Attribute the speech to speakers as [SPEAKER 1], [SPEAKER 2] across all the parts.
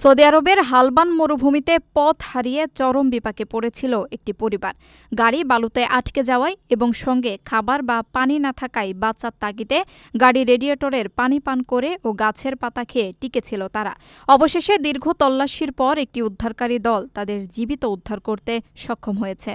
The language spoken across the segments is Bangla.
[SPEAKER 1] সৌদি আরবের হালবান মরুভূমিতে পথ হারিয়ে চরম বিপাকে পড়েছিল একটি পরিবার। গাড়ি বালুতে আটকে যাওয়ায় এবং সঙ্গে খাবার বা পানি না থাকায় বাঁচার তাগিদে গাড়ি রেডিয়েটরের পানি পান করে ও গাছের পাতা খেয়ে টিকেছিল তারা। অবশেষে দীর্ঘ তল্লাশির পর একটি উদ্ধারকারী দল তাদের জীবিত উদ্ধার করতে সক্ষম হয়েছে।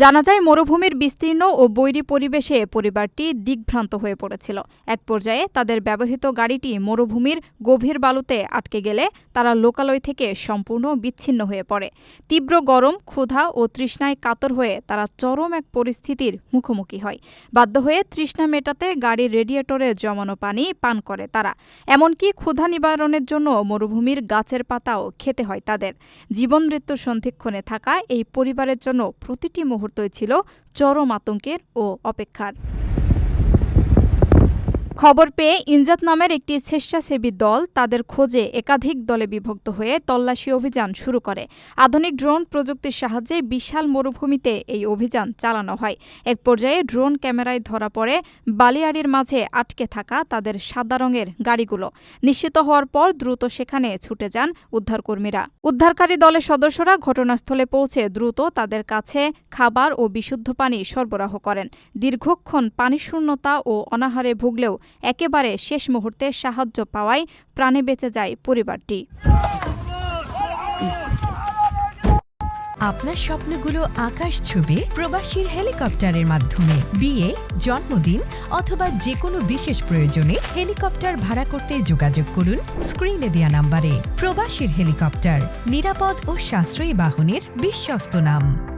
[SPEAKER 1] জানা যায়, মরুভূমির বিস্তীর্ণ ও বৈরী পরিবেশে পরিবারটি দিগ্ভ্রান্ত হয়ে পড়েছিল। এক পর্যায়ে তাদের ব্যবহৃত গাড়িটি মরুভূমির গভীর বালুতে আটকে গেলে তারা লোকালয় থেকে সম্পূর্ণ বিচ্ছিন্ন হয়ে পড়ে। তীব্র গরম, ক্ষুধা ও তৃষ্ণায় কাতর হয়ে তারা চরম এক পরিস্থিতির মুখোমুখি হয়। বাধ্য হয়ে তৃষ্ণা মেটাতে গাড়ির রেডিয়েটরে জমানো পানি পান করে তারা। এমনকি ক্ষুধা নিবারণের জন্য মরুভূমির গাছের পাতাও খেতে হয় তাদের। জীবন মৃত্যুর সন্ধিক্ষণে থাকা এই পরিবারের জন্য প্রতিটি মুহূর্তই ছিল চরম আতঙ্কের ও অপেক্ষার। খবর পেয়ে ইনজাত নামের একটি স্বেচ্ছাসেবী দল তাদের খোঁজে একাধিক দলে বিভক্ত হয়ে তল্লাশি অভিযান শুরু করে। আধুনিক ড্রোন প্রযুক্তির সাহায্যে বিশাল মরুভূমিতে এই অভিযান চালানো হয়। এক পর্যায়ে ড্রোন ক্যামেরায় ধরা পড়ে বালিয়াড়ির মাঝে আটকে থাকা তাদের সাদা রঙের গাড়িগুলো। নিশ্চিত হওয়ার পর দ্রুত সেখানে ছুটে যান উদ্ধারকর্মীরা। উদ্ধারকারী দলের সদস্যরা ঘটনাস্থলে পৌঁছে দ্রুত তাদের কাছে খাবার ও বিশুদ্ধ পানি সরবরাহ করেন। দীর্ঘক্ষণ পানিশূন্যতা ও অনাহারে ভুগলেও একেবারে শেষ মুহূর্তে সাহায্য পাওয়ায় প্রাণে বেঁচে যায় পরিবারটি।
[SPEAKER 2] আপনার স্বপ্নগুলো আকাশ ছুবে প্রবাসীর হেলিকপ্টারের মাধ্যমে। বিয়ে, জন্মদিন অথবা যে কোনো বিশেষ প্রয়োজনে হেলিকপ্টার ভাড়া করতে যোগাযোগ করুন স্ক্রিনে দেয়া নাম্বারে। প্রবাসীর হেলিকপ্টার, নিরাপদ ও সাশ্রয়ী বাহনের বিশ্বস্ত নাম।